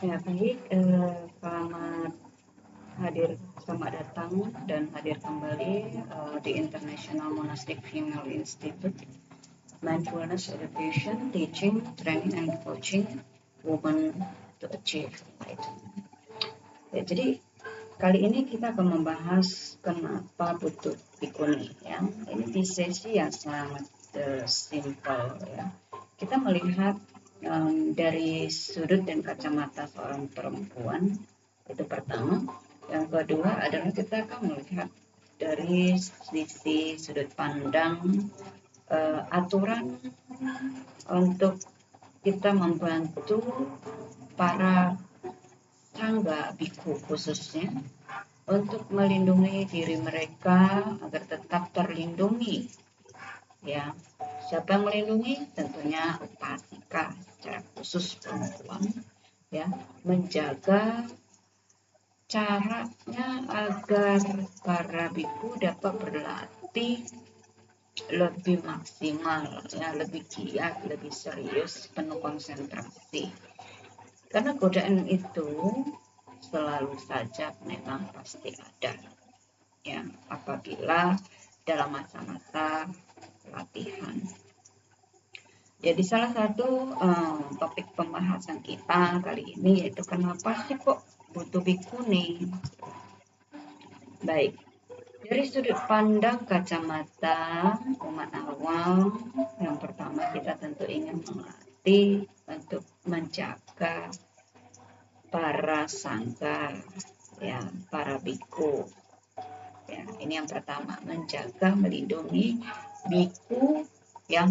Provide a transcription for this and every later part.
Ya, baik. Selamat datang dan hadir kembali di International Monastic Female Institute Mindfulness Education, Teaching, Training, and Coaching Women to Achieve Enlightenment. Ya, jadi kali ini kita akan membahas kenapa butuh bikuni. Ya, ini di sesi yang sangat simpel. Ya, kita melihat dari sudut dan kacamata seorang perempuan, itu pertama. Yang kedua adalah kita akan melihat dari sisi sudut pandang aturan untuk kita membantu para sangga biku khususnya untuk melindungi diri mereka agar tetap terlindungi. Ya, siapa yang melindungi? Tentunya upasika secara khusus perempuan, ya, menjaga caranya agar para biku dapat berlatih lebih maksimal, ya, lebih giat, lebih serius, penuh konsentrasi. Karena godaan itu selalu saja memang pasti ada, ya, apabila dalam masa-masa latihan. Jadi salah satu topik pembahasan kita kali ini yaitu kenapa sih kok butuh bikuni. Baik, dari sudut pandang kacamata umat awam, yang pertama kita tentu ingin melatih untuk menjaga para sangga, ya, para biku. Ya, ini yang pertama, menjaga, melindungi biku yang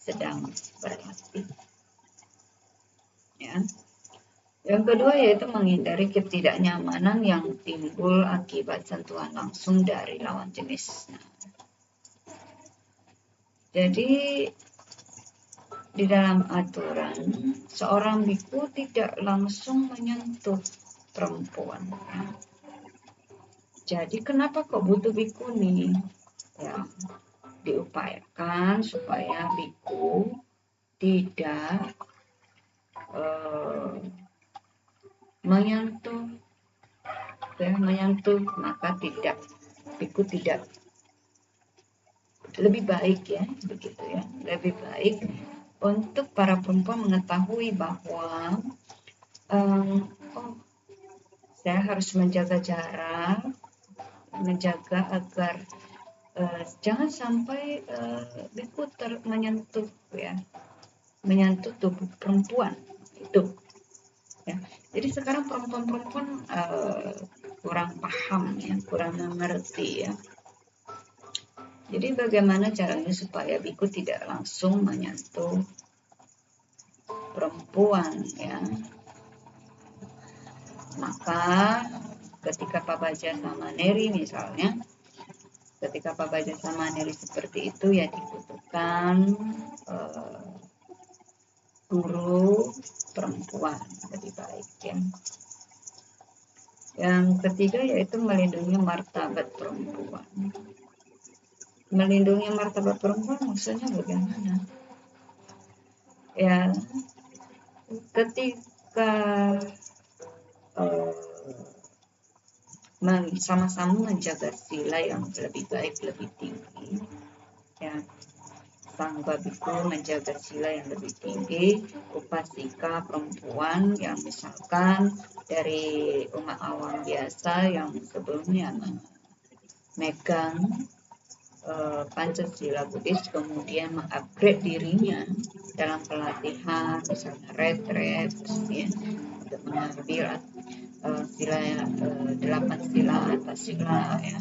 sedang berlatih. Ya. Yang kedua yaitu menghindari ketidaknyamanan yang timbul akibat sentuhan langsung dari lawan jenis. Jadi di dalam aturan seorang biku tidak langsung menyentuh perempuan. Ya. Jadi kenapa kok butuh bikuni? Ya, diupayakan supaya biku tidak menyentuh, maka biku tidak lebih baik, ya, begitu ya, lebih baik untuk para perempuan mengetahui bahwa saya harus menjaga jarak, menjaga agar jangan sampai biku menyentuh, ya, menyentuh tubuh perempuan itu. Ya. Jadi sekarang perempuan-perempuan kurang paham, ya, kurang mengerti, ya. Jadi bagaimana caranya supaya biku tidak langsung menyentuh perempuan, ya. Maka ketika Pabaja sama Neri misalnya, ketika Pabaja sama Neri seperti itu, ya dibutuhkan guru perempuan lebih baik, ya. Yang ketiga yaitu melindungi martabat perempuan. Melindungi martabat perempuan maksudnya bagaimana? Ya, ketika sama-sama menjaga sila yang lebih baik, lebih tinggi, ya, sangga biku menjaga sila yang lebih tinggi, upasika perempuan yang misalkan dari umat awam biasa yang sebelumnya megang Pancasila Buddhis kemudian mengupgrade dirinya dalam pelatihan, misalnya retret, ya, untuk mengambil sila 8 sila atas sila, ya,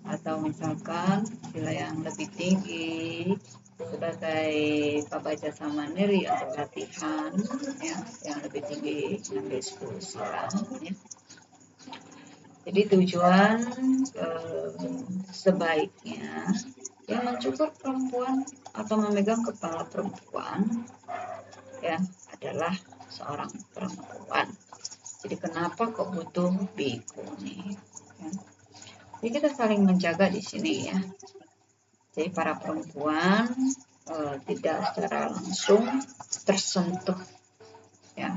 atau misalkan sila yang lebih tinggi sebagai Pabaja sama Neri untuk latihan, ya, yang lebih tinggi sampai 10 sila, ya. Jadi tujuan sebaiknya yang mencukur perempuan atau memegang kepala perempuan, ya, adalah seorang perempuan. Jadi kenapa kok butuh biku nih? Ya. Jadi kita saling menjaga di sini, ya. Jadi para perempuan tidak secara langsung tersentuh, ya,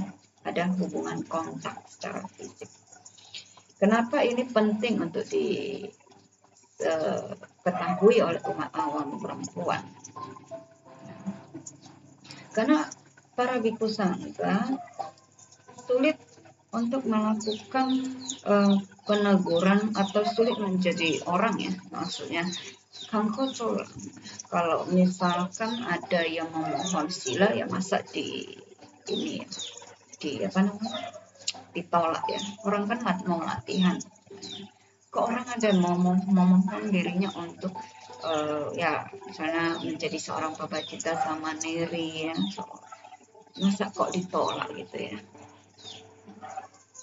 ada hubungan kontak secara fisik. Kenapa ini penting untuk diketahui oleh umat awam perempuan? Karena para biku sangga sulit untuk melakukan peneguran atau sulit menjadi orang ya, maksudnya kangkocol. Kalau misalkan ada yang memohon sila ya masa di ini ya, di apa namanya, ditolak ya. Orang kan mau latihan, kok orang ada memohon dirinya untuk ya misalnya menjadi seorang babacita sama neri ya, masa kok ditolak gitu ya.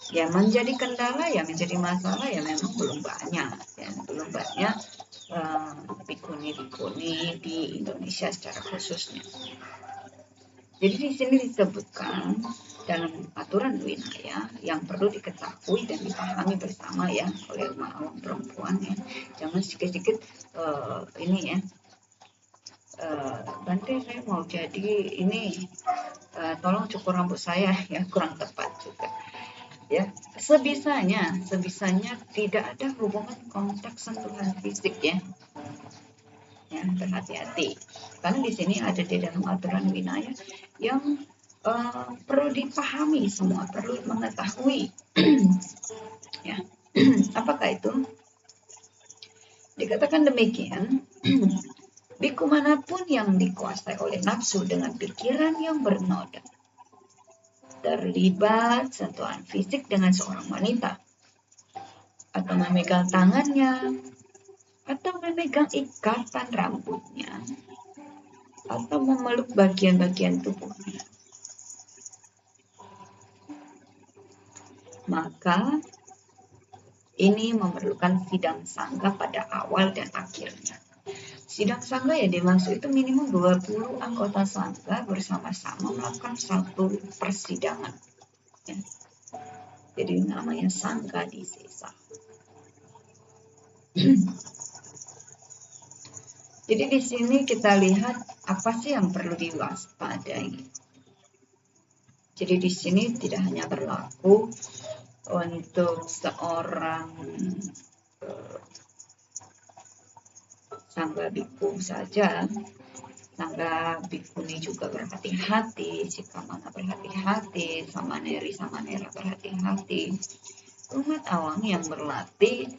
Ya menjadi kendala ya, menjadi masalah ya, memang belum banyak ya, belum banyak bikuni-bikuni di Indonesia secara khususnya. Jadi di sini disebutkan dalam aturan winaya yang perlu diketahui dan dipahami bersama ya oleh umat awam perempuan ya. Jangan sedikit-sedikit ini ya, Bante saya mau jadi ini, tolong cukur rambut saya ya, kurang tepat juga. Ya, sebisanya tidak ada hubungan kontak sentuhan fisik ya. Ya, berhati-hati. Karena di sini ada di dalam aturan winaya yang perlu dipahami semua, perlu mengetahui. Ya. Apakah itu? Dikatakan demikian, biku manapun yang dikuasai oleh nafsu dengan pikiran yang bernoda, terlibat sentuhan fisik dengan seorang wanita, atau memegang tangannya, atau memegang ikatan rambutnya, atau memeluk bagian-bagian tubuhnya, maka ini memerlukan sidang sangga pada awal dan akhirnya. Sidang sangga ya dimaksud itu minimum 20 anggota sangga bersama-sama melakukan satu persidangan. Ya. Jadi namanya sangga di sesa. Jadi di sini kita lihat apa sih yang perlu diwaspadai. Jadi di sini tidak hanya berlaku untuk seorang sangga biku saja, sangga bikuni juga berhati-hati, Sikamana berhati-hati, Samaneri Samanera berhati-hati. Umat awam yang berlatih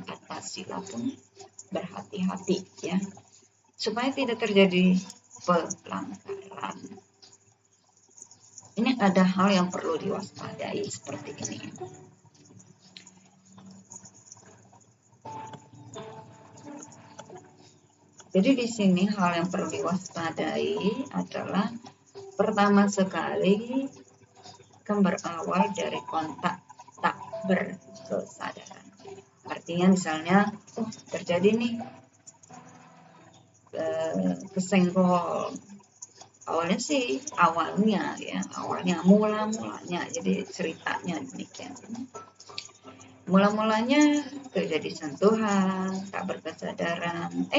atas sila pun berhati-hati ya, supaya tidak terjadi pelanggaran. Ini ada hal yang perlu diwaspadai seperti ini. Jadi di sini hal yang perlu diwaspadai adalah pertama sekali kan berawal dari kontak tak berkesadaran. Artinya misalnya terjadi nih kesenggol. Awalnya mula-mulanya, jadi ceritanya demikian. Mulanya terjadi sentuhan tak berkesadaran,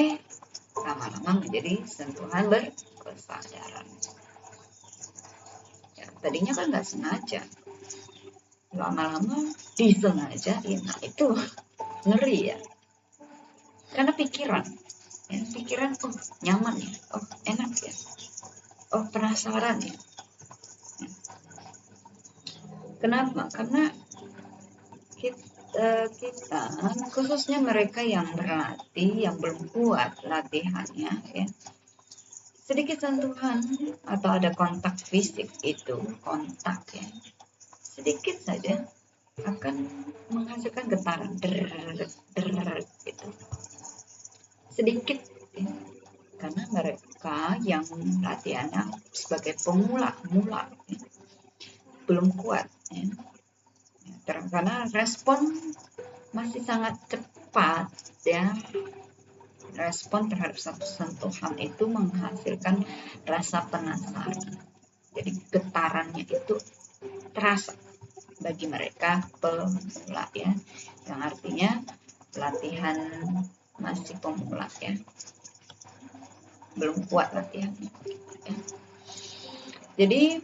lama-lama menjadi sentuhan berkesadaran. Ya, tadinya kan nggak sengaja, lama-lama disengaja, ya, nah itu ngeri ya. Karena pikiran, nyaman ya, enak ya, penasaran ya. Kenapa? Karena kita khususnya mereka yang berlatih, yang belum kuat latihannya ya, sedikit sentuhan atau ada kontak fisik itu, kontak ya, sedikit saja akan menghasilkan getaran gitu, sedikit ya. Karena mereka yang latihannya sebagai pemula ya, belum kuat ya. Karena respon masih sangat cepat ya, respon terhadap satu sentuhan itu menghasilkan rasa penasaran, jadi getarannya itu terasa bagi mereka pemula ya, yang artinya latihan masih pemula ya, belum kuat latihannya ya. Jadi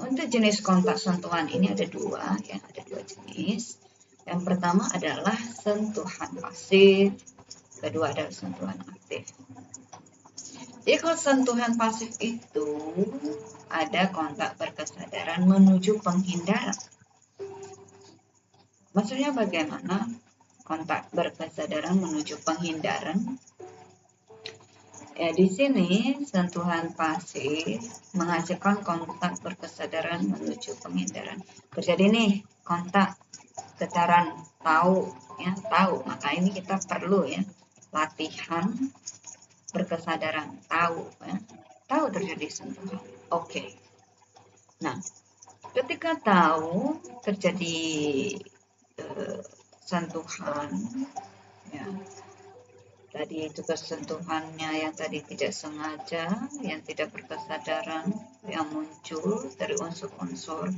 Untuk jenis kontak sentuhan ini ada dua, ya, ada dua jenis. Yang pertama adalah sentuhan pasif, kedua adalah sentuhan aktif. Jadi kalau sentuhan pasif itu ada kontak berkesadaran menuju penghindaran. Maksudnya bagaimana kontak berkesadaran menuju penghindaran? Ya, di sini sentuhan pasif menghasilkan kontak berkesadaran menuju penghindaran. Terjadi nih kontak getaran tahu, ya, tahu. Maka ini kita perlu ya latihan berkesadaran tahu, ya. Tahu terjadi sentuhan. Oke. Nah, ketika tahu terjadi sentuhan, ya, tadi itu kesentuhannya yang tadi tidak sengaja, yang tidak berkesadaran, yang muncul dari unsur-unsur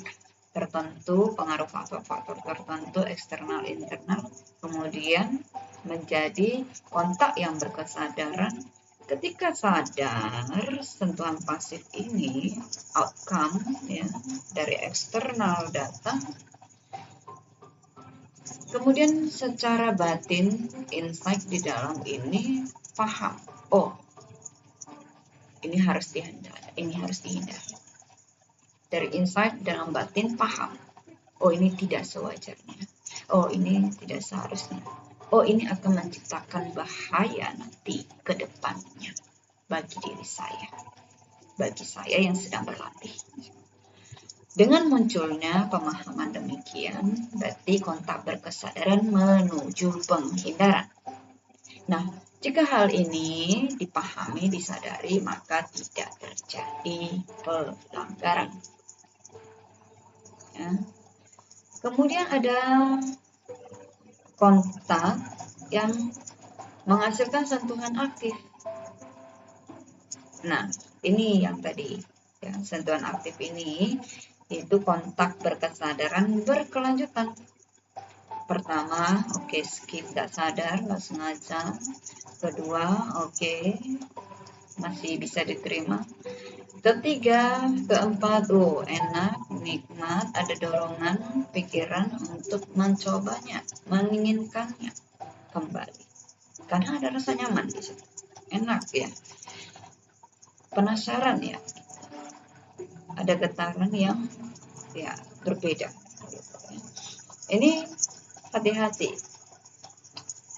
tertentu, pengaruh faktor-faktor tertentu eksternal internal, kemudian menjadi kontak yang berkesadaran. Ketika sadar sentuhan pasif ini outcome ya dari eksternal datang, kemudian secara batin insight di dalam ini paham, oh ini harus dihindari, ini harus dihindari. Dari insight dalam batin paham, oh ini tidak sewajarnya, oh ini tidak seharusnya, oh ini akan menciptakan bahaya nanti ke depannya bagi diri saya, bagi saya yang sedang berlatih. Dengan munculnya pemahaman demikian, berarti kontak berkesadaran menuju penghindaran. Nah, jika hal ini dipahami, disadari, maka tidak terjadi pelanggaran. Ya. Kemudian ada kontak yang menghasilkan sentuhan aktif. Nah, ini yang tadi, ya, sentuhan aktif ini itu kontak berkesadaran berkelanjutan. Pertama, oke, skip, tidak sadar, nggak sengaja. Kedua, oke, masih bisa diterima. Ketiga, keempat, oh enak, nikmat, ada dorongan pikiran untuk mencobanya, menginginkannya kembali. Karena ada rasa nyaman di situ, enak ya, penasaran ya, ada getaran yang ya berbeda. Ini hati-hati,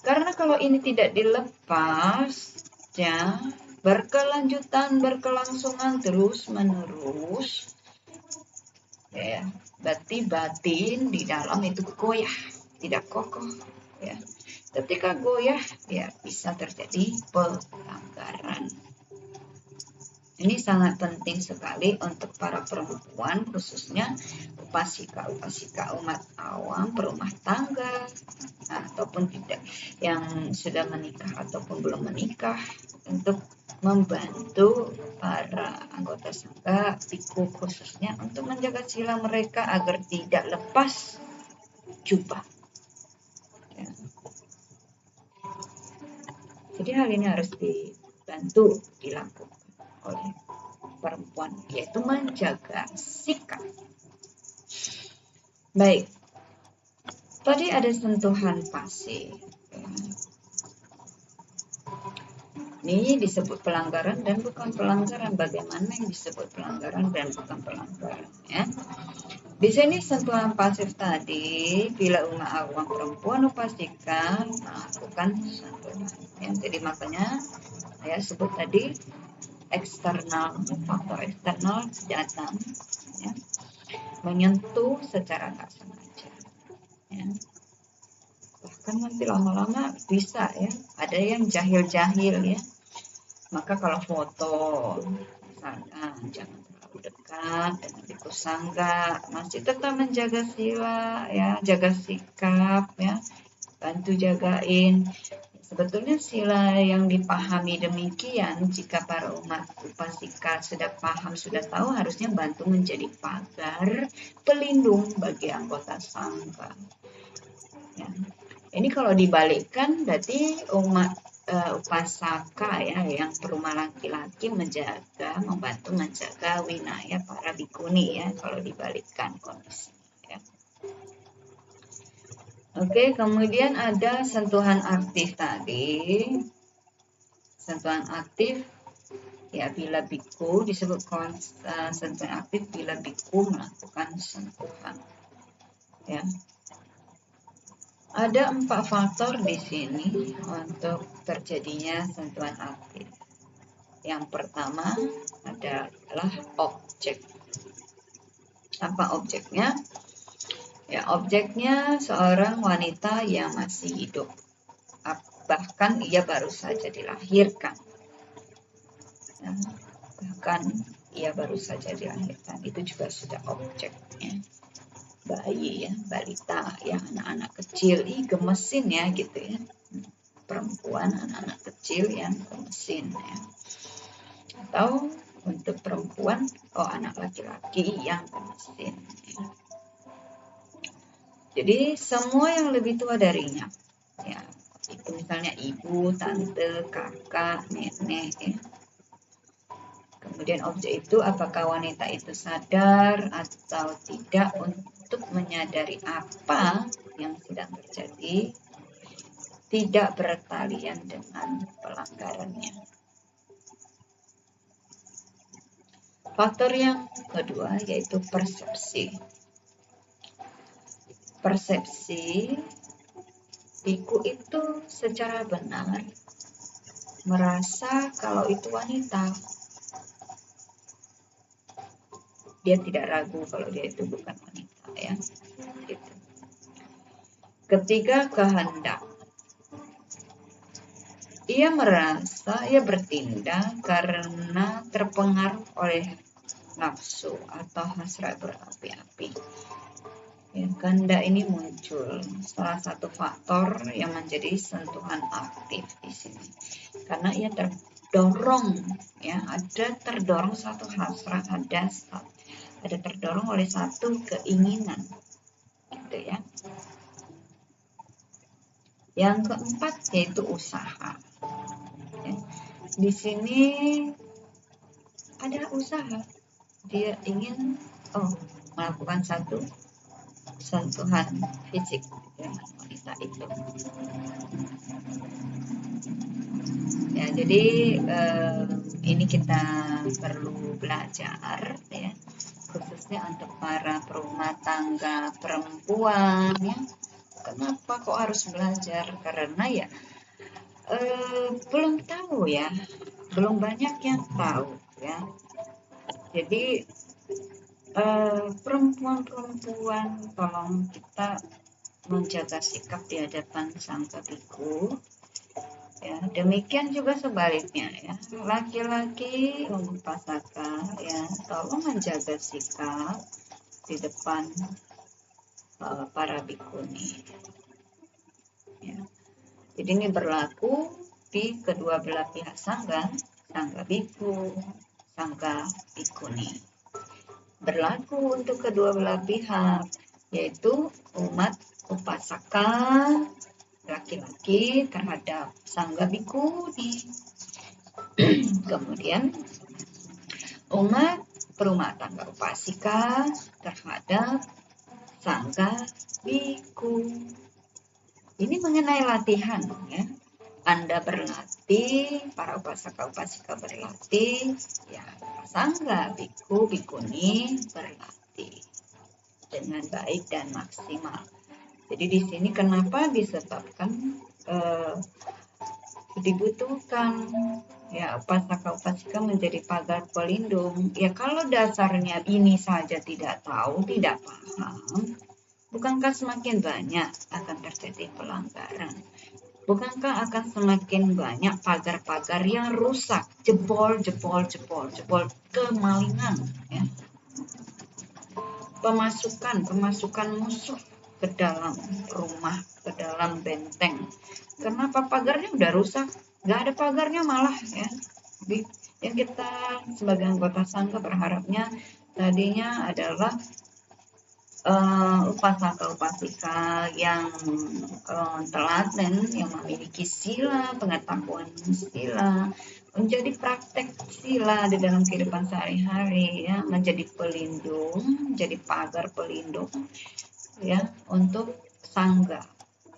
karena kalau ini tidak dilepas, ya berkelanjutan, berkelangsungan terus menerus, ya berarti batin di dalam itu goyah, tidak kokoh, ya. Ketika goyah, ya bisa terjadi pelanggaran. Ini sangat penting sekali untuk para perempuan, khususnya upasika-upasika umat awam, berumah tangga, ataupun tidak, yang sudah menikah ataupun belum menikah, untuk membantu para anggota sangga, biku khususnya, untuk menjaga sila mereka agar tidak lepas jubah. Ya. Jadi hal ini harus dibantu dilakukan oleh perempuan, yaitu menjaga sikap. Baik, tadi ada sentuhan pasif. Ini disebut pelanggaran dan bukan pelanggaran. Bagaimana yang disebut pelanggaran dan bukan pelanggaran? Ya. Di sini sentuhan pasif tadi, bila umat awam perempuan upasika melakukan sentuhan. Ya, jadi makanya saya sebut tadi eksternal, faktor eksternal datang, ya, menyentuh secara tak sengaja. Ya. Bahkan nanti lama-lama bisa ya, ada yang jahil-jahil ya. Maka kalau foto, misalkan jangan terlalu dekat dengan biku sangga, masih tetap menjaga sila ya, jaga sikap ya, bantu jagain. Sebetulnya sila yang dipahami demikian, jika para umat upasika sudah paham, sudah tahu, harusnya bantu menjadi pagar pelindung bagi anggota sangga. Ya. Ini kalau dibalikkan, berarti umat upasaka ya yang perumah laki-laki membantu menjaga winaya para bikuni ya kalau dibalikkan kondisinya ya. Oke, kemudian ada sentuhan aktif tadi. Sentuhan aktif ya bila biku disebut sentuhan aktif bila biku melakukan sentuhan ya. Ada 4 faktor di sini untuk terjadinya sentuhan aktif. Yang pertama adalah objek. Apa objeknya? Ya, objeknya seorang wanita yang masih hidup. Bahkan ia baru saja dilahirkan. Ya, bahkan ia baru saja dilahirkan. Itu juga sudah objeknya. Bayi ya, balita ya, anak-anak kecil, gemesin ya gitu ya, perempuan anak-anak kecil yang gemesin ya, atau untuk perempuan anak laki-laki yang gemesin ya. Jadi semua yang lebih tua darinya ya, itu misalnya ibu, tante, kakak, nenek ya. Kemudian objek itu apakah wanita itu sadar atau tidak untuk menyadari apa yang sedang terjadi, tidak bertalian dengan pelanggarannya. Faktor yang kedua yaitu persepsi. Persepsi biku itu secara benar merasa kalau itu wanita. Dia tidak ragu kalau dia itu bukan wanita ya. Gitu. Ketiga, kehendak. Ia merasa ia bertindak karena terpengaruh oleh nafsu atau hasrat berapi-api. Ya, kehendak ini muncul salah satu faktor yang menjadi sentuhan aktif di sini. Karena ia terdorong ya, ada terdorong satu hasrat, ada terdorong oleh satu keinginan gitu ya. Yang keempat yaitu usaha ya. Di sini ada usaha, dia ingin melakukan satu sentuhan fisik dengan wanita itu ya. Jadi ini kita perlu belajar ya, khususnya untuk para perumah tangga perempuan ya. Kenapa kok harus belajar? Karena ya belum tahu ya, belum banyak yang tahu ya. Jadi perempuan-perempuan tolong kita menjaga sikap di hadapan sang biku ya. Demikian juga sebaliknya ya, laki-laki upasaka ya, tolong menjaga sikap di depan para bikuni ya. Jadi ini berlaku di kedua belah pihak sangga biku, sangga bikuni. Berlaku untuk kedua belah pihak, yaitu umat upasaka laki-laki terhadap sangga bikuni. Kemudian umat perumah tangga upasika terhadap sangga biku. Ini mengenai latihan ya. Anda berlatih, para upasaka-upasika berlatih, ya sangga biku bikuni berlatih dengan baik dan maksimal. Jadi di sini kenapa disebabkan dibutuhkan ya upasaka-upasika menjadi pagar pelindung. Ya kalau dasarnya ini saja tidak tahu, tidak paham, bukankah semakin banyak akan terjadi pelanggaran? Bukankah akan semakin banyak pagar-pagar yang rusak, jebol, kemalingan, ya. Pemasukan musuh ke dalam rumah, ke dalam benteng. Kenapa pagarnya udah rusak? Gak ada pagarnya malah, ya. Yang kita sebagai anggota sangga berharapnya tadinya adalah upasaka-upasika yang telaten, yang memiliki sila, pengetahuan sila, menjadi praktek sila di dalam kehidupan sehari-hari, ya, menjadi pelindung, menjadi pagar pelindung, ya, untuk sangga,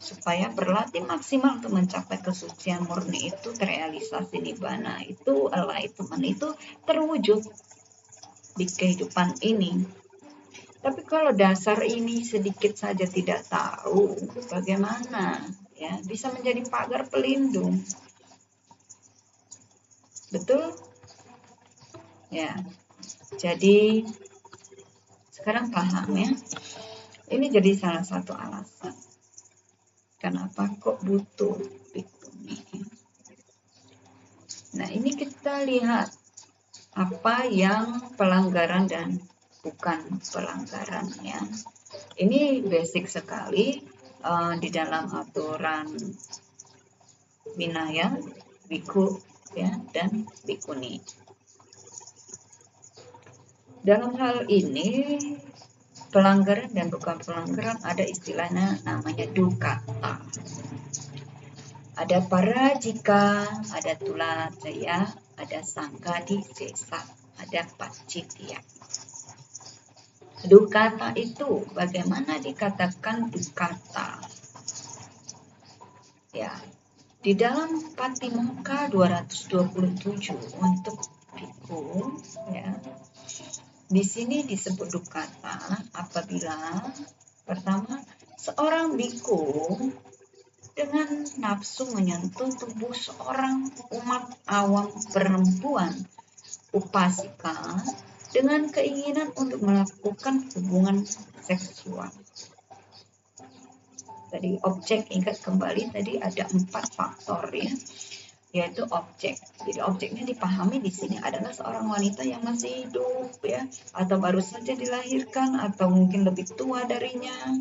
supaya berlatih maksimal untuk mencapai kesucian murni itu terrealisasi nibbana, itu enlightenment itu terwujud di kehidupan ini. Tapi kalau dasar ini sedikit saja tidak tahu, bagaimana ya bisa menjadi pagar pelindung? Betul? Ya. Jadi sekarang paham ya. Ini jadi salah satu alasan kenapa kok butuh bikuni. Nah, ini kita lihat apa yang pelanggaran dan bukan pelanggaran ya. Ini basic sekali di dalam aturan Vinaya, biku ya, dan bikuni. Dalam hal ini pelanggaran dan bukan pelanggaran ada istilahnya namanya dukata. Ada parajika, ada tulataya, ada sanggadi sesa, ada pacitya. Dukata itu bagaimana dikatakan dukata? Ya, di dalam Patimokkha 227 untuk biku, ya, di sini disebut dukata apabila pertama seorang biku dengan nafsu menyentuh tubuh seorang umat awam perempuan upasika dengan keinginan untuk melakukan hubungan seksual. Tadi objek, ingat kembali tadi ada 4 faktor ya, yaitu objek. Jadi objeknya dipahami di sini adalah seorang wanita yang masih hidup ya, atau baru saja dilahirkan, atau mungkin lebih tua darinya.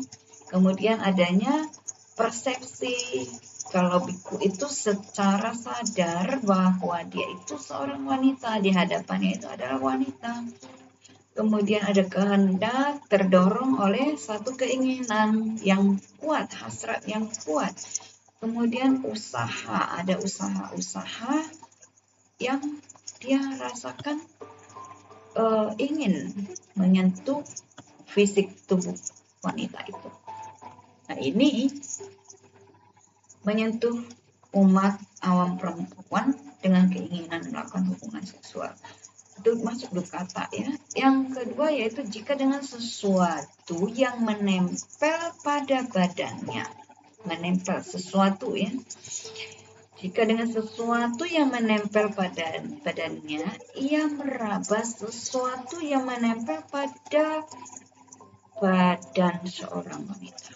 Kemudian adanya persepsi kalau biku itu secara sadar bahwa dia itu seorang wanita, di hadapannya itu adalah wanita. Kemudian ada kehendak terdorong oleh satu keinginan yang kuat, hasrat yang kuat. Kemudian usaha, ada usaha-usaha yang dia rasakan ingin menyentuh fisik tubuh wanita itu. Nah, ini menyentuh umat awam perempuan dengan keinginan melakukan hubungan seksual. Itu masuk dukata ya. Yang kedua yaitu jika dengan sesuatu yang menempel pada badannya. Menempel sesuatu ya. Jika dengan sesuatu yang menempel pada badannya, ia meraba sesuatu yang menempel pada badan seorang wanita.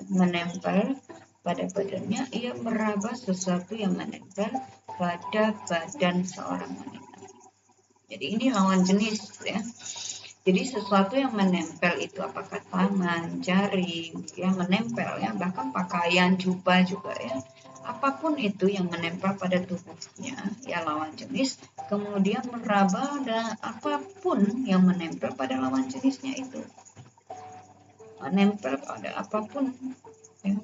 Menempel pada badannya, ia meraba sesuatu yang menempel pada badan seorang wanita. Jadi ini lawan jenis ya. Jadi sesuatu yang menempel itu apakah tangan, jari, yang menempel ya, bahkan pakaian, jubah juga ya. Apapun itu yang menempel pada tubuhnya ya lawan jenis, kemudian meraba dan apapun yang menempel pada lawan jenisnya itu. Menempel pada apapun ya.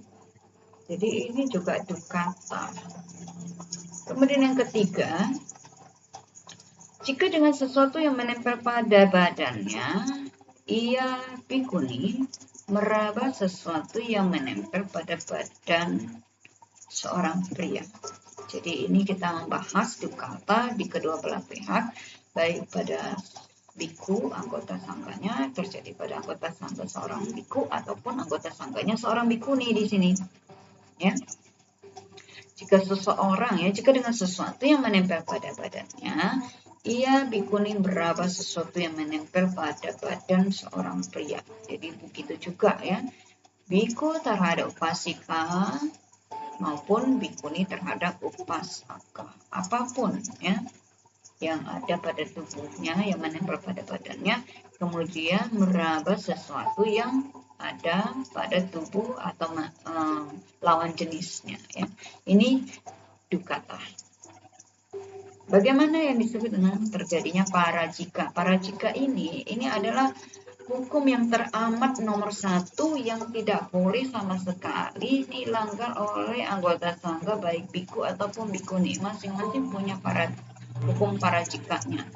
Jadi ini juga dukata. Kemudian yang ketiga, jika dengan sesuatu yang menempel pada badannya, ia bikuni meraba sesuatu yang menempel pada badan seorang pria. Jadi ini kita membahas dukata di kedua belah pihak, baik pada biku anggota sangganya terjadi pada anggota sangga seorang biku ataupun anggota sangganya seorang bikuni di sini. Ya. Jika seseorang ya, jika dengan sesuatu yang menempel pada badannya, ia bikuni meraba sesuatu yang menempel pada badan seorang pria. Jadi begitu juga ya, biku terhadap upasika maupun bikuni terhadap upasaka. Apapun ya yang ada pada tubuhnya, yang menempel pada badannya, kemudian meraba sesuatu yang ada pada tubuh atau lawan jenisnya ya. Ini dukata. Bagaimana yang disebut dengan terjadinya parajika? Parajika ini adalah hukum yang teramat nomor 1 yang tidak boleh sama sekali dilanggar oleh anggota sangga, baik biku ataupun bikuni. Masing-masing punya hukum parajikanya.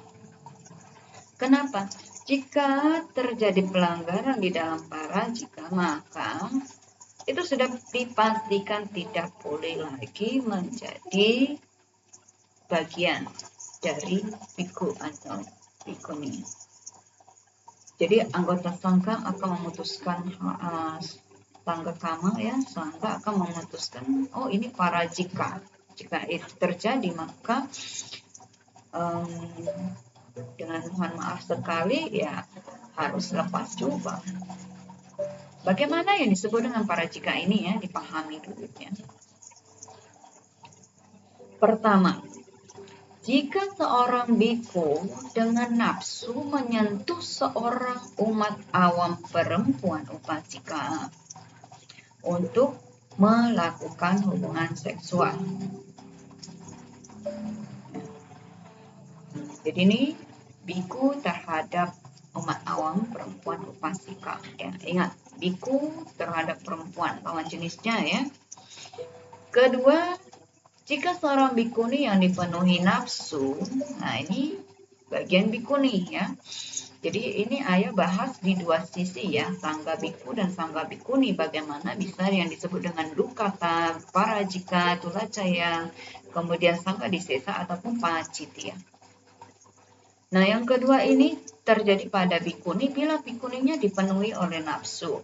Kenapa? Jika terjadi pelanggaran di dalam parajika, maka itu sudah dipastikan tidak boleh lagi menjadi bagian dari biku atau bikuni. Jadi anggota sangga akan memutuskan sangga kama ya, sangga akan memutuskan oh ini parajika. Jika itu terjadi maka dengan mohon maaf sekali ya harus lepas jubah. Bagaimana yang disebut dengan parajika ini ya, dipahami dulu ya. Pertama, jika seorang biku dengan nafsu menyentuh seorang umat awam perempuan upasika untuk melakukan hubungan seksual. Jadi ini biku terhadap umat awam perempuan upasika. Ya, ingat, biku terhadap perempuan lawan jenisnya ya. Kedua, jika seorang bikuni yang dipenuhi nafsu, nah ini bagian bikuni ya. Jadi ini ayah bahas di dua sisi ya, sangga biku dan sangga bikuni. Bagaimana bisa yang disebut dengan dukata, parajika, tulacaya, kemudian sangga disesa ataupun pacitya. Nah yang kedua ini terjadi pada bikuni bila bikuninya dipenuhi oleh nafsu.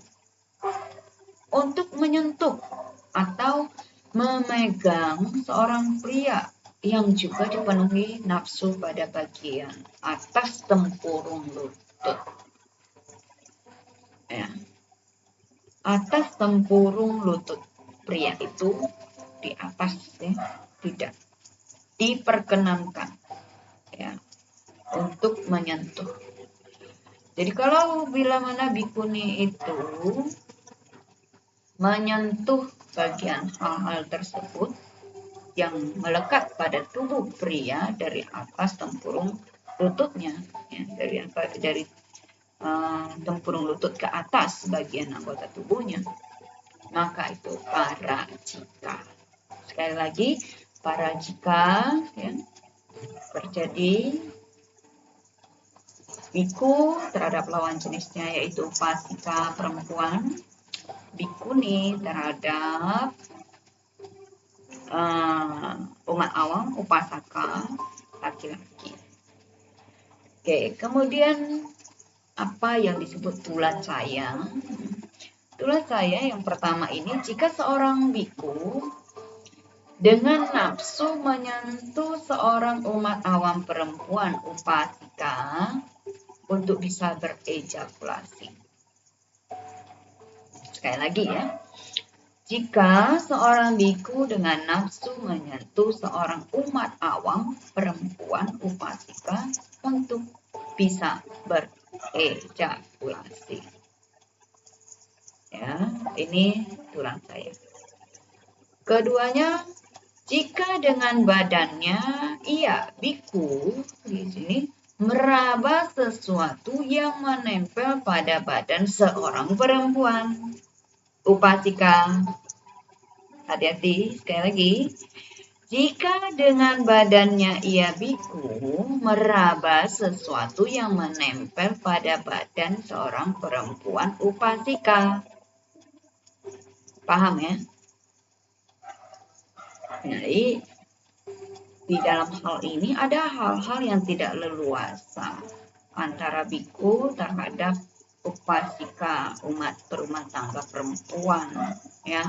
Untuk menyentuh atau memegang seorang pria yang juga dipenuhi nafsu pada bagian atas tempurung lutut. Ya. Atas tempurung lutut pria itu di atas ya, tidak diperkenankan ya untuk menyentuh. Jadi kalau bila mana bikuni itu menyentuh bagian hal-hal tersebut yang melekat pada tubuh pria dari atas tempurung lututnya, ya, dari tempurung lutut ke atas bagian anggota tubuhnya, maka itu parajika. Sekali lagi, parajika ya, terjadi biku terhadap lawan jenisnya yaitu upasika perempuan, bikuni terhadap umat awam upasaka laki-laki. Oke, kemudian apa yang disebut tulacaya? Tulacaya yang pertama ini jika seorang biku dengan nafsu menyentuh seorang umat awam perempuan upasika untuk bisa berejakulasi. Sekali lagi ya. Jika seorang biku dengan nafsu menyentuh seorang umat awam perempuan upasika untuk bisa berejakulasi. Ya, ini tulacaya. Keduanya, jika dengan badannya ia biku di sini meraba sesuatu yang menempel pada badan seorang perempuan upasika. Hati-hati, sekali lagi. Jika dengan badannya ia biku meraba sesuatu yang menempel pada badan seorang perempuan upasika. Paham ya? Jadi di dalam hal ini ada hal-hal yang tidak leluasa antara biku terhadap upasika umat berumah tangga perempuan ya.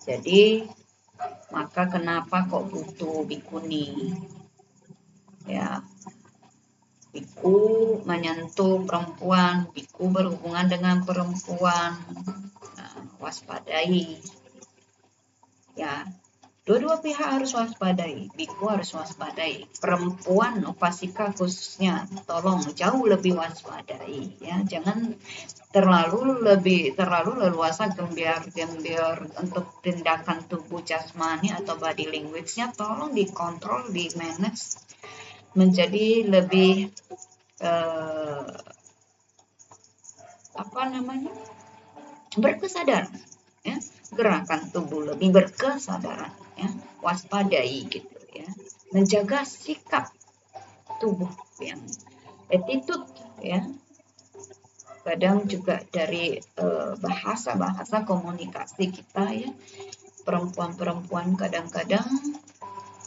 Jadi maka kenapa kok butuh bikuni ya, biku menyentuh perempuan, biku berhubungan dengan perempuan, nah, waspadai ya. Dua-dua pihak harus waspadai, biku harus waspadai, perempuan upasika khususnya tolong jauh lebih waspadai ya, jangan terlalu leluasa gembiar untuk tindakan tubuh jasmani atau body language-nya, tolong dikontrol, di manage menjadi lebih berkesadaran ya, gerakan tubuh lebih berkesadaran ya, waspadai gitu ya, menjaga sikap tubuh yang attitude ya. Kadang juga dari bahasa komunikasi kita ya, perempuan-perempuan kadang-kadang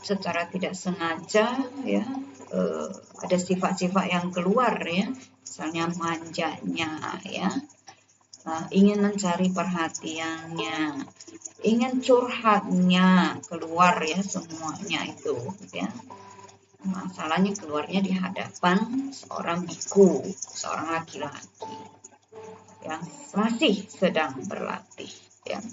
secara tidak sengaja ya ada sifat-sifat yang keluar ya, misalnya manjanya ya, ingin mencari perhatiannya, ingin curhatnya keluar ya, semuanya itu ya. Masalahnya keluarnya di hadapan seorang biku, seorang laki-laki yang masih sedang berlatih ya.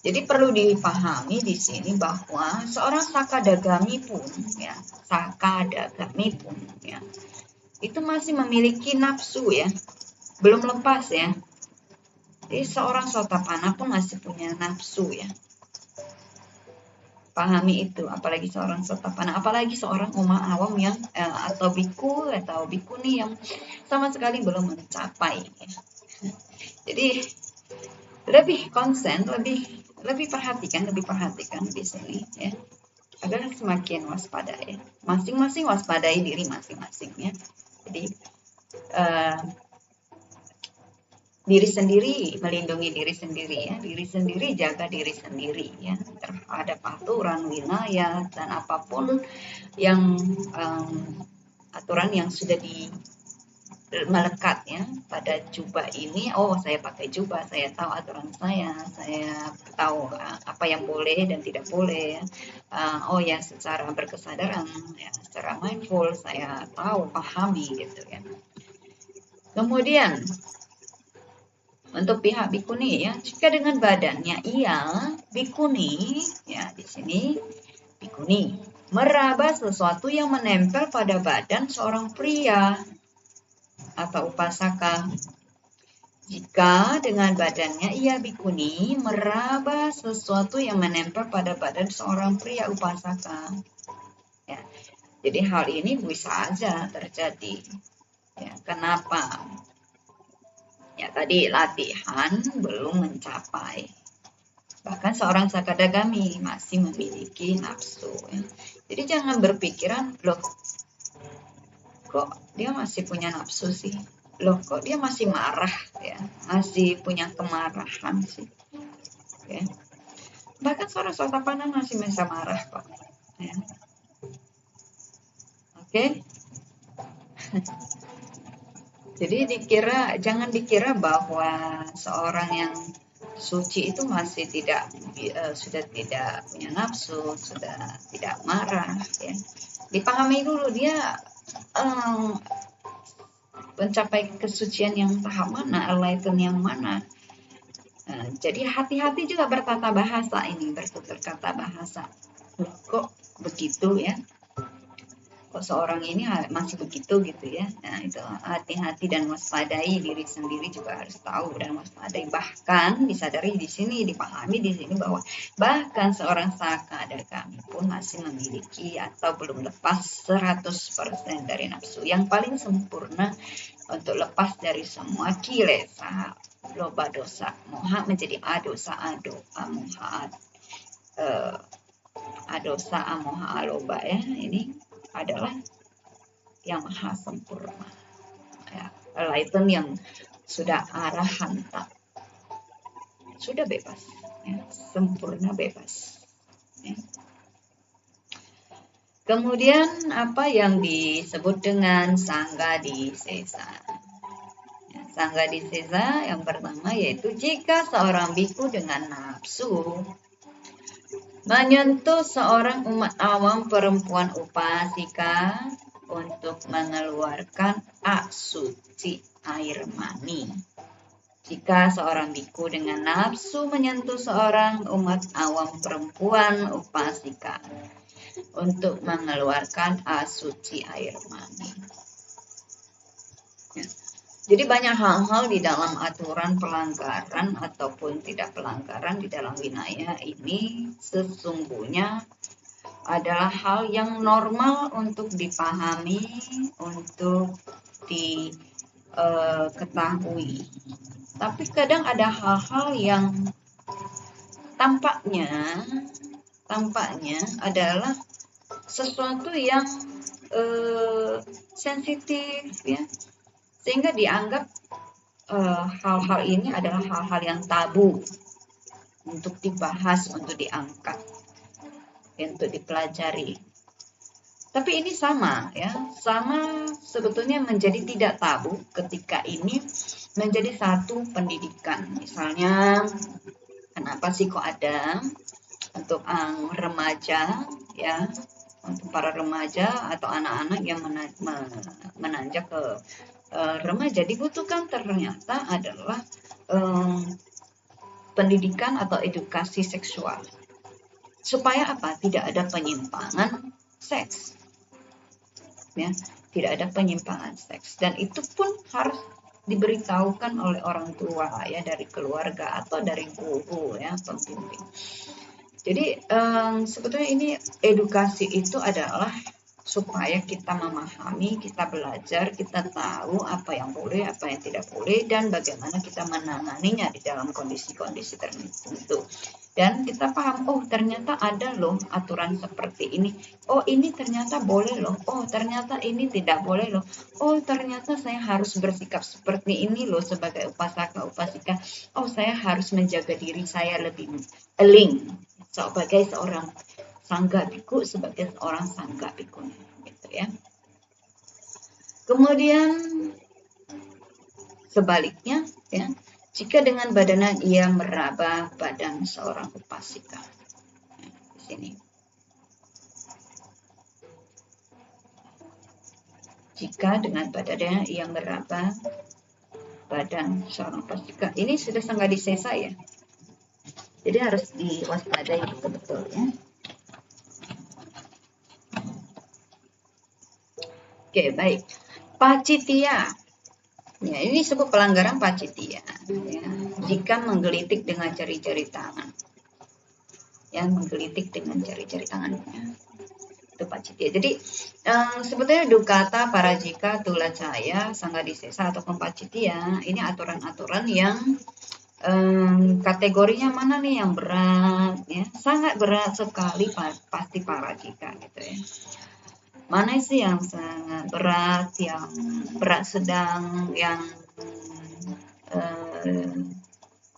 Jadi perlu dipahami di sini bahwa seorang sakadagami pun ya, itu masih memiliki nafsu ya, belum lepas ya. Jadi seorang Sotapanna pun masih punya nafsu ya. Pahami itu, apalagi seorang Sotapanna, apalagi seorang umat awam yang atau biku atau bikuni yang sama sekali belum mencapai ya. Jadi lebih konsen, lebih perhatikan di sini ya, agar semakin waspada ya. Masing-masing waspadai diri masing-masing ya. Jadi diri sendiri, melindungi diri sendiri ya, diri sendiri jaga diri sendiri ya, terhadap aturan wilayah dan apapun yang aturan yang sudah melekat ya pada jubah ini. Oh, saya pakai jubah, saya tahu aturan saya tahu apa yang boleh dan tidak boleh ya. Oh ya, secara berkesadaran ya, secara mindful saya tahu, pahami gitu ya. Kemudian untuk pihak bikuni ya, jika dengan badannya ia bikuni ya, di sini bikuni meraba sesuatu yang menempel pada badan seorang pria atau upasaka. Jika dengan badannya ia bikuni meraba sesuatu yang menempel pada badan seorang pria upasaka. Ya, jadi hal ini bisa saja terjadi. Ya, kenapa? Ya, tadi latihan belum mencapai. Bahkan seorang sakadagami masih memiliki nafsu. Ya. Jadi jangan berpikiran, loh, kok dia masih punya nafsu sih? Loh, kok dia masih marah ya? Masih punya kemarahan sih? Ya. Bahkan seorang Sotapanna masih bisa marah kok. Ya. Oke. Jadi jangan dikira bahwa seorang yang suci itu masih sudah tidak punya nafsu, sudah tidak marah ya. Dipahami dulu dia mencapai kesucian yang tahap mana, enlighten yang mana. Jadi hati-hati juga bertata bahasa ini, bertutur kata bahasa. Loh, kok begitu ya? Kok seorang ini masih begitu gitu ya. Nah, itu hati-hati dan waspadai, diri sendiri juga harus tahu dan waspadai. Bahkan disadari di sini, dipahami di sini bahwa bahkan seorang sakadagami pun masih memiliki atau belum lepas 100% dari nafsu. Yang paling sempurna untuk lepas dari semua kilesa, loba, dosa, moha menjadi adosa, amoha, adosa, amoha, aloba ya. Ini adalah yang maha sempurna ya, enlighten yang sudah arahanta, sudah bebas ya, sempurna bebas ya. Kemudian apa yang disebut dengan sanggadisesa ya, sanggadisesa yang pertama yaitu jika seorang biku dengan nafsu menyentuh seorang umat awam perempuan upasika untuk mengeluarkan asuci air mani. Jika seorang biku dengan nafsu menyentuh seorang umat awam perempuan upasika untuk mengeluarkan asuci air mani. Ya. Jadi banyak hal-hal di dalam aturan pelanggaran ataupun tidak pelanggaran di dalam winaya ini sesungguhnya adalah hal yang normal untuk dipahami, untuk diketahui. Tapi kadang ada hal-hal yang tampaknya adalah sesuatu yang sensitif, ya, sehingga dianggap hal-hal ini adalah hal-hal yang tabu untuk dibahas, untuk diangkat, untuk dipelajari. Tapi ini sama, ya, sama sebetulnya menjadi tidak tabu ketika ini menjadi satu pendidikan. Misalnya, kenapa sih kok ada untuk remaja, ya, untuk para remaja atau anak-anak yang menanjak ke remaja dibutuhkan ternyata adalah pendidikan atau edukasi seksual. Supaya apa? Tidak ada penyimpangan seks. Ya, tidak ada penyimpangan seks, dan itu pun harus diberitahukan oleh orang tua, ya, dari keluarga atau dari guru, ya, pembimbing. Jadi sebetulnya ini edukasi itu adalah supaya kita memahami, kita belajar, kita tahu apa yang boleh, apa yang tidak boleh, dan bagaimana kita menanganinya di dalam kondisi-kondisi tertentu. Dan kita paham, oh ternyata ada loh aturan seperti ini, oh ini ternyata boleh loh, oh ternyata ini tidak boleh loh, oh ternyata saya harus bersikap seperti ini loh sebagai upasaka-upasika, oh saya harus menjaga diri saya lebih eling sebagai seorang sangga biku, sebagai seorang sangga bikuni, gitu ya. Kemudian sebaliknya, ya, jika dengan badanan ia meraba badan seorang upasika. Di sini. Jika dengan badannya ia meraba badan seorang upasika. Ini sudah sangga disesa, ya. Jadi harus diwaspadai betul-betul, ya. Oke, baik. Pacitia. Ya, ini disebut pelanggaran pacitia, ya, jika menggelitik dengan jari-jari tangan. Ya, menggelitik dengan jari-jari tangannya. Itu pacitia. Jadi sebetulnya dukata, parajika, tulacaya, sanggadisesa ataupun pacitia, ini aturan-aturan yang kategorinya mana nih yang berat, ya, sangat berat sekali pasti parajika, gitu ya. Mana sih yang sangat berat, yang berat sedang, yang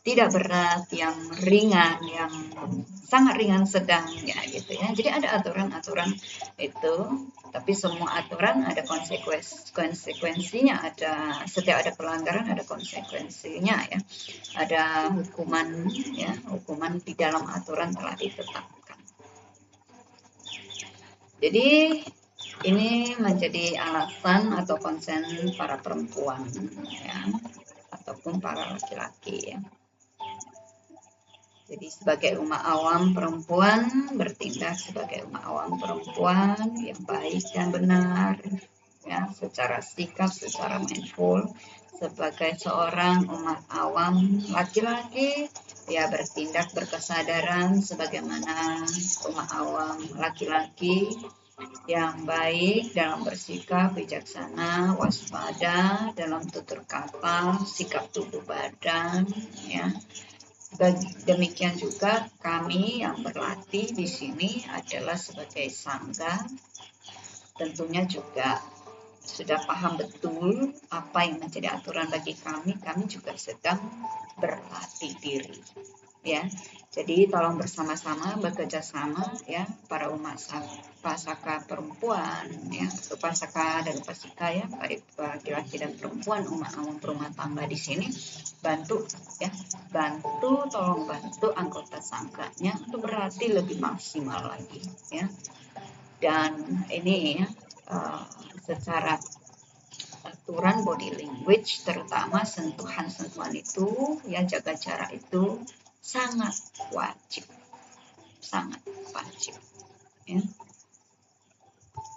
tidak berat, yang ringan, yang sangat ringan sedang, ya, gitu ya. Jadi ada aturan-aturan itu, tapi semua aturan ada konsekuensinya, ada, setiap ada pelanggaran ada konsekuensinya, ya. Ada hukuman, ya, hukuman di dalam aturan telah ditetapkan. Jadi ini menjadi alasan atau konsen para perempuan, ya, ataupun para laki-laki, ya. Jadi sebagai umat awam perempuan bertindak sebagai umat awam perempuan yang baik dan benar, ya, secara sikap, secara mindful. Sebagai seorang umat awam laki-laki, ya, bertindak berkesadaran sebagaimana umat awam laki-laki yang baik dalam bersikap bijaksana, waspada dalam tutur kata, sikap tubuh badan, ya. Demikian juga kami yang berlatih di sini adalah sebagai sangga, tentunya juga sudah paham betul apa yang menjadi aturan bagi kami. Kami juga sedang berlatih diri, ya. Jadi tolong bersama-sama, bekerja sama, ya, para umat upasaka perempuan, ya, upasaka dan upasika, ya, baik laki-laki dan perempuan, umat awam perumah tangga di sini, bantu, ya, tolong bantu anggota sangganya untuk berlatih lebih maksimal lagi, ya. Dan ini, ya, secara aturan body language, terutama sentuhan-sentuhan itu, ya jaga jarak itu sangat wajib, ya.